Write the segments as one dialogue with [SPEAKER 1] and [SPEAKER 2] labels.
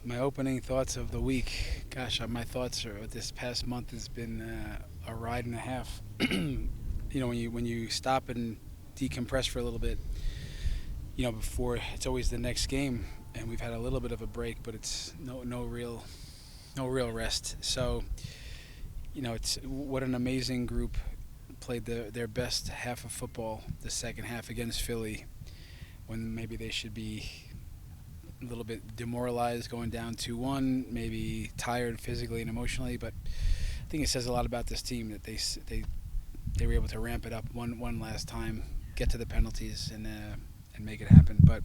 [SPEAKER 1] My opening thoughts of the week. Gosh, my thoughts are this past month has been a ride and a half. When you stop and decompress for a little bit, before it's always the next game, and we've had a little bit of a break, but it's no real rest. So, it's what an amazing group played their best half of football the second half against Philly, when maybe they should be a little bit demoralized going down 2-1, maybe tired physically and emotionally. But I think it says a lot about this team that they were able to ramp it up one last time, get to the penalties, and make it happen. But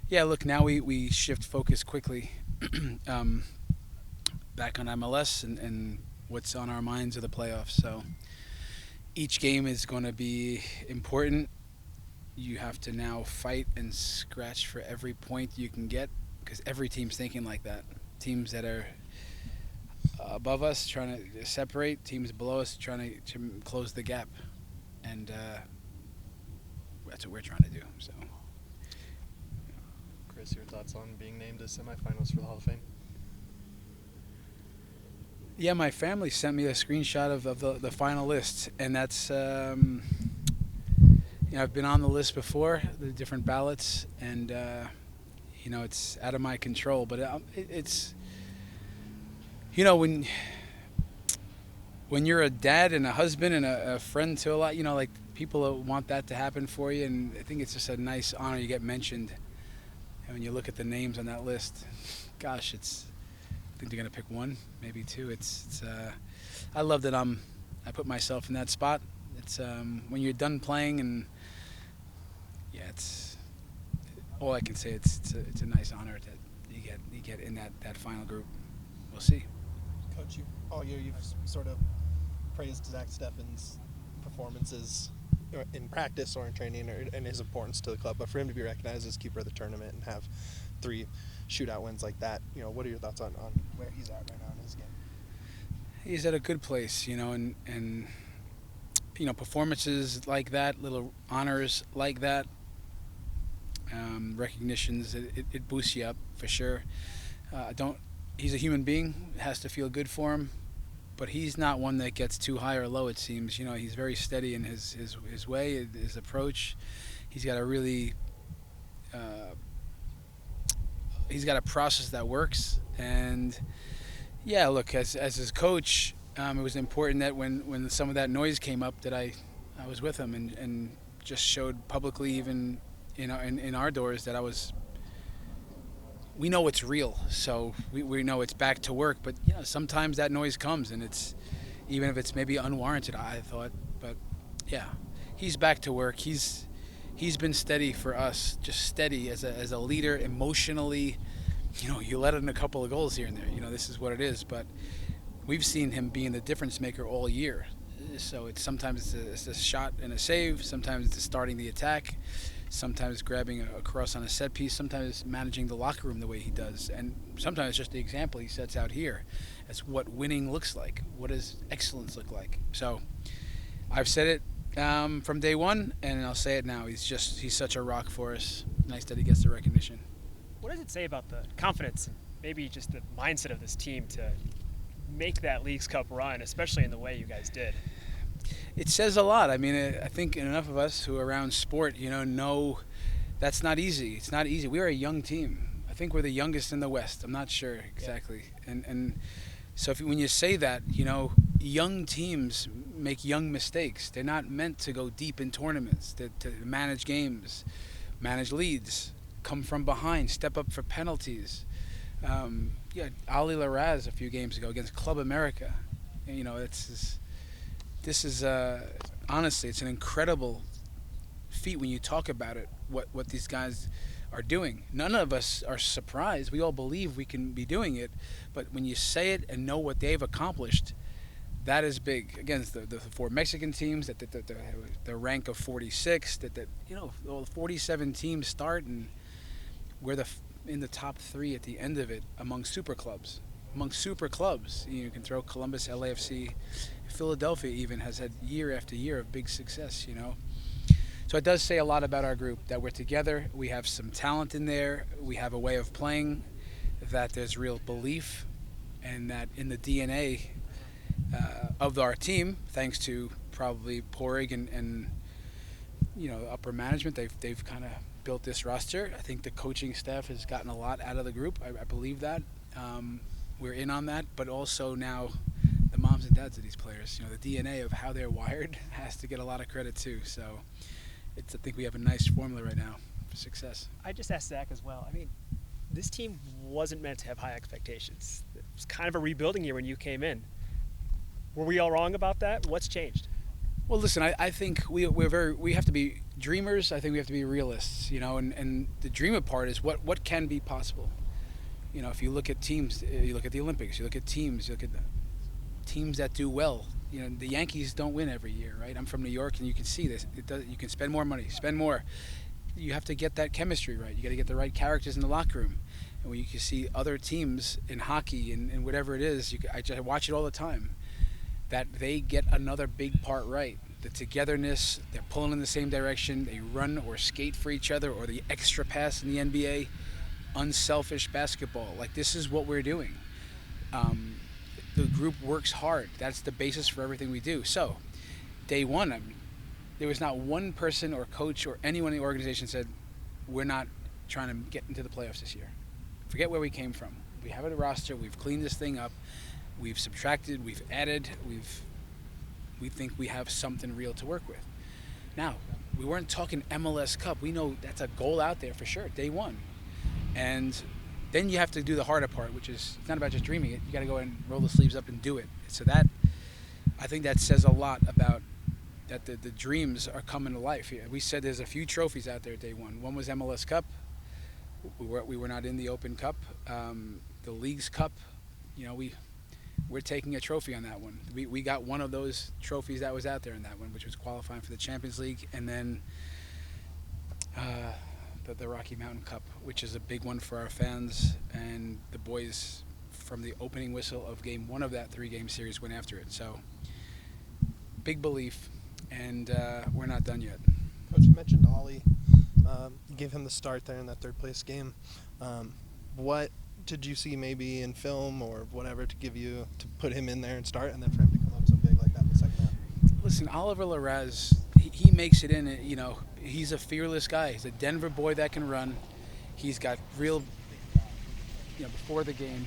[SPEAKER 1] yeah, look, now we shift focus quickly back on MLS and what's on our minds are the playoffs. So each game is going to be important. You have to now fight and scratch for every point you can get, because every team's thinking like that. Teams that are above us trying to separate, teams below us trying to close the gap, and that's what we're trying to do. So,
[SPEAKER 2] Chris, your thoughts on being named as semifinals for the Hall of Fame?
[SPEAKER 1] yeah, my family sent me a screenshot of the final list, and that's I've been on the list before, the different ballots, and it's out of my control. But it's when you're a dad and a husband and a friend to a lot, like people want that to happen for you, and I think it's just a nice honor you get mentioned. And when you look at the names on that list, gosh, I think they're gonna pick one, maybe two. I love that I put myself in that spot. It's when you're done playing, and yeah, it's all I can say. It's a nice honor that you get in that final group. We'll see.
[SPEAKER 3] Coach, all year you've sort of praised Zack Steffen's performances in practice or in training, and his importance to the club. But for him to be recognized as keeper of the tournament and have 3 shootout wins like that, what are your thoughts on where he's at right now in his game?
[SPEAKER 1] He's at a good place, and performances like that, little honors like that, recognitions, it boosts you up for sure. He's a human being. It has to feel good for him, but he's not one that gets too high or low, it seems. He's very steady in his way, his approach. He's got a really he's got a process that works. And yeah, look, as his coach, it was important that when some of that noise came up, that I was with him and just showed publicly, even in our doors, that we know it's real, so we know it's back to work. But sometimes that noise comes, and it's, even if it's maybe unwarranted, I thought. But yeah, he's back to work. He's been steady for us, just steady as a leader emotionally. You let in a couple of goals here and there. This is what it is. But we've seen him being the difference maker all year. So sometimes it's a shot and a save. Sometimes it's starting the attack. Sometimes grabbing a cross on a set piece. Sometimes managing the locker room the way he does. And sometimes it's just the example he sets out here as what winning looks like. What does excellence look like? So I've said it from day one, and I'll say it now. He's such a rock for us. Nice that he gets the recognition.
[SPEAKER 4] What does it say about the confidence and maybe just the mindset of this team to make that Leagues Cup run, especially in the way you guys did?
[SPEAKER 1] It says a lot. I mean, I think enough of us who are around sport, know that's not easy. It's not easy. We are a young team. I think we're the youngest in the West. I'm not sure exactly. Yeah. And so when you say that, young teams make young mistakes. They're not meant to go deep in tournaments, to manage games, manage leads, come from behind, step up for penalties. Ali Larez a few games ago against Club America. This is honestly, it's an incredible feat when you talk about it, what these guys are doing. None of us are surprised. We all believe we can be doing it, but when you say it and know what they've accomplished, that is big. Against the 4 Mexican teams, the rank of 46, all 47 teams start, and we're in the top 3 at the end of it among super clubs. You can throw Columbus, LAFC, Philadelphia even has had year after year of big success, So it does say a lot about our group, that we're together. We have some talent in there. We have a way of playing that there's real belief, and that in the DNA of our team, thanks to probably Porig and upper management, they've kind of built this roster. I think the coaching staff has gotten a lot out of the group. I believe that. We're in on that, but also now the moms and dads of these players, the DNA of how they're wired has to get a lot of credit too. So I think we have a nice formula right now for success.
[SPEAKER 4] I just asked Zach as well. I mean, this team wasn't meant to have high expectations. It was kind of a rebuilding year when you came in. Were we all wrong about that? What's changed?
[SPEAKER 1] Well, listen, I think we have to be dreamers. I think we have to be realists, and the dreamer part is what can be possible. If you look at teams, you look at the Olympics, you look at teams that do well. The Yankees don't win every year, right? I'm from New York, and you can see this. You can spend more money, spend more. You have to get that chemistry right. You got to get the right characters in the locker room. And when you can see other teams in hockey and whatever it is, I watch it all the time, that they get another big part right. The togetherness, they're pulling in the same direction, they run or skate for each other, or the extra pass in the NBA, unselfish basketball. Like, this is what we're doing. The group works hard. That's the basis for everything we do. So, day one, there was not one person or coach or anyone in the organization said, we're not trying to get into the playoffs this year. Forget where we came from. We have a roster. We've cleaned this thing up. We've subtracted. We've added. We think we have something real to work with. Now, we weren't talking MLS Cup. We know that's a goal out there for sure, day one. And then you have to do the harder part, which is it's not about just dreaming it. You got to go and roll the sleeves up and do it. So that, I think that says a lot about that the dreams are coming to life here. We said there's a few trophies out there day one. One was MLS Cup. We were not in the Open Cup. The League's Cup, we're taking a trophy on that one. We got one of those trophies that was out there in that one, which was qualifying for the Champions League, and then the Rocky Mountain Cup, which is a big one for our fans, and the boys from the opening whistle of game one of that 3-game series went after it. So big belief, and we're not done yet.
[SPEAKER 3] Coach, you mentioned Ollie. You gave him the start there in that third-place game. What did you see maybe in film or whatever to put him in there and start, and then for him to come up so big like that in the second half?
[SPEAKER 1] Listen, Oliver Larez, he makes it in. He's a fearless guy. He's a Denver boy that can run. He's got real, before the game,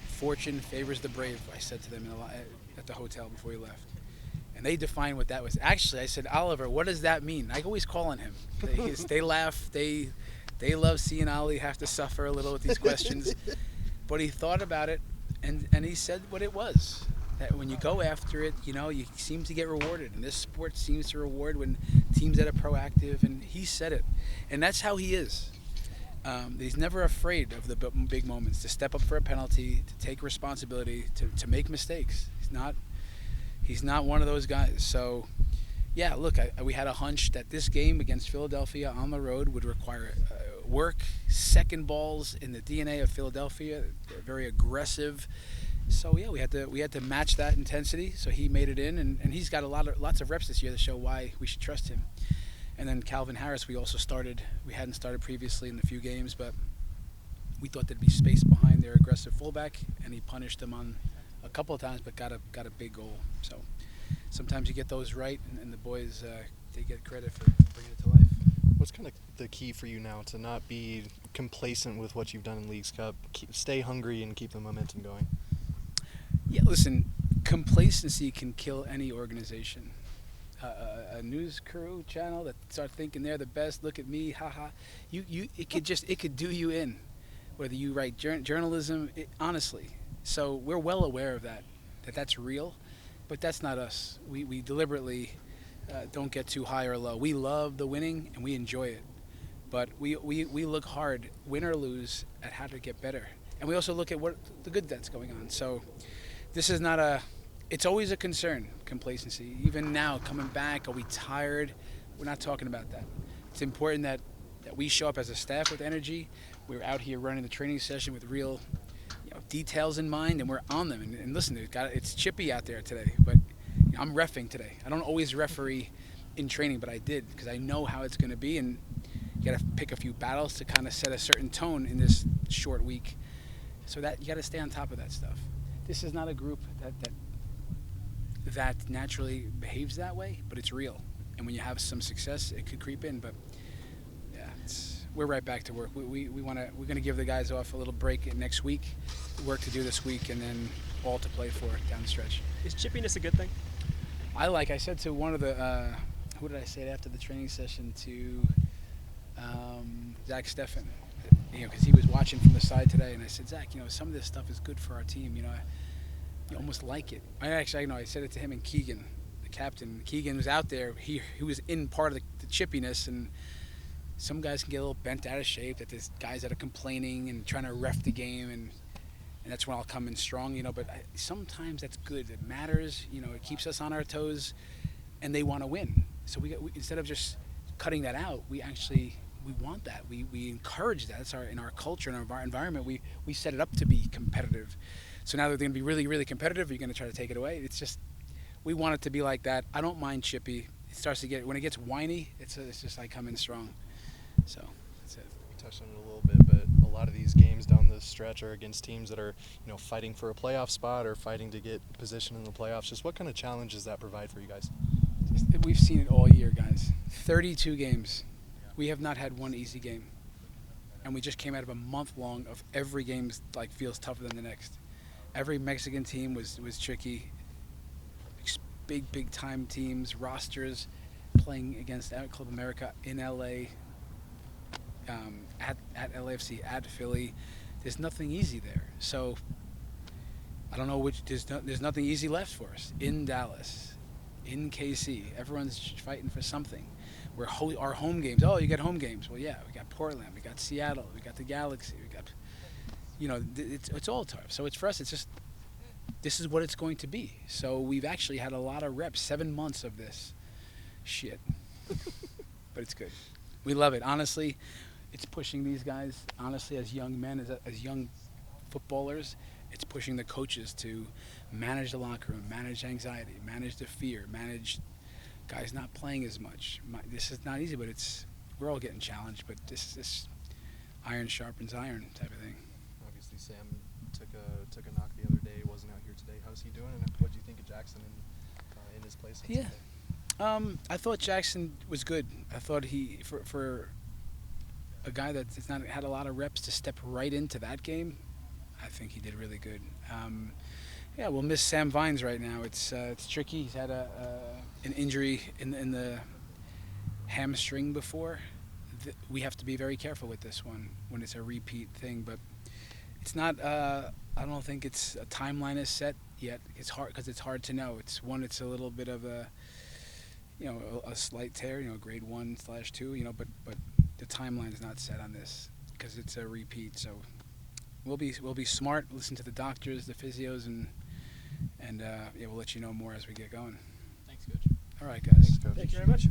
[SPEAKER 1] fortune favors the brave, I said to them at the hotel before he left. And they defined what that was. Actually, I said, Oliver, what does that mean? I always call on him. They laugh. They love seeing Ollie have to suffer a little with these questions. But he thought about it, and he said what it was. That when you go after it, you seem to get rewarded. And this sport seems to reward when teams that are proactive, and he said it. And that's how he is. He's never afraid of the big moments, to step up for a penalty, to take responsibility, to make mistakes. He's not one of those guys. So, yeah, look, we had a hunch that this game against Philadelphia on the road would require work, second balls in the DNA of Philadelphia. They're very aggressive. So yeah, we had to match that intensity. So he made it in, and he's got lots of reps this year to show why we should trust him. And then Calvin Harris, we hadn't started previously in the few games, but we thought there'd be space behind their aggressive fullback, and he punished them on a couple of times, but got a big goal. So sometimes you get those right, and the boys they get credit for bringing it to life.
[SPEAKER 2] What's kind of the key for you now to not be complacent with what you've done in Leagues Cup, stay hungry and keep the momentum going?
[SPEAKER 1] Yeah, listen, complacency can kill any organization. A news crew channel that start thinking they're the best, look at me, haha. It could do you in, whether you write journalism, honestly. So we're well aware of that's real, but that's not us. We deliberately don't get too high or low. We love the winning and we enjoy it, but we look hard, win or lose, at how to get better, and we also look at what the good that's going on. So this is not it's always a concern, complacency. Even now, coming back, are we tired? We're not talking about that. It's important that we show up as a staff with energy. We're out here running the training session with real details in mind, and we're on them. And listen, it's chippy out there today, but I'm reffing today. I don't always referee in training, but I did because I know how it's going to be, and you got to pick a few battles to kind of set a certain tone in this short week. So that you got to stay on top of that stuff. This is not a group that naturally behaves that way, but it's real. And when you have some success, it could creep in. But yeah, we're right back to work. We're gonna give the guys off a little break next week, work to do this week, and then all to play for down the stretch.
[SPEAKER 4] Is chippiness a good thing?
[SPEAKER 1] I said to one of the who did I say it after the training session to Zack Steffen, because he was watching from the side today, and I said, Zach, some of this stuff is good for our team. You almost like it. I said it to him and Keegan, the captain. Keegan was out there. He was in part of the chippiness, and some guys can get a little bent out of shape. That there's guys that are complaining and trying to ref the game, and that's when I'll come in strong. But sometimes that's good. It matters. It keeps us on our toes, and they want to win. So we instead of just cutting that out, we want that. We encourage that. It's in our culture and our environment. We set it up to be competitive. So now they're going to be really, really competitive. Are you going to try to take it away? It's just, we want it to be like that. I don't mind chippy. It starts to when it gets whiny, it's just I come in strong. So that's it.
[SPEAKER 2] You touched on it a little bit, but a lot of these games down the stretch are against teams that are, fighting for a playoff spot or fighting to get position in the playoffs. Just what kind of challenge does that provide for you guys?
[SPEAKER 1] We've seen it all year, guys. 32 games. We have not had one easy game. And we just came out of a month long of every game feels tougher than the next. Every Mexican team was tricky. Big time teams, rosters playing against Club America in LA, at LAFC, at Philly. There's nothing easy there. So I don't know there's nothing easy left for us in Dallas, in KC. Everyone's fighting for something. Our home games. Oh, you got home games. Well, yeah, we got Portland, we got Seattle, we got the Galaxy, we got. It's all tough. So it's for us. It's just this is what it's going to be. So we've actually had a lot of reps, 7 months of this shit, but it's good. We love it. Honestly, it's pushing these guys. Honestly, as young men, as young footballers, it's pushing the coaches to manage the locker room, manage anxiety, manage the fear, manage guys not playing as much. This is not easy, but we're all getting challenged. But this iron sharpens iron type of thing.
[SPEAKER 2] Obviously, Sam took a knock the other day. Wasn't out here today. How's he doing? And what do you think of Jackson in his place?
[SPEAKER 1] Yeah, I thought Jackson was good. I thought he for a guy that's not had a lot of reps to step right into that game. I think he did really good. Yeah, we'll miss Sam Vines right now. It's tricky. He's had an injury in the hamstring before. We have to be very careful with this one when it's a repeat thing. But it's not. I don't think it's a timeline is set yet. It's hard because it's hard to know. It's a little bit of a slight tear. Grade 1/2. But the timeline is not set on this because it's a repeat. So we'll be smart. Listen to the doctors, the physios, and we'll let you know more as we get going.
[SPEAKER 4] Thanks, Coach.
[SPEAKER 1] All right, guys.
[SPEAKER 2] Thanks, Coach.
[SPEAKER 4] Thank you very much.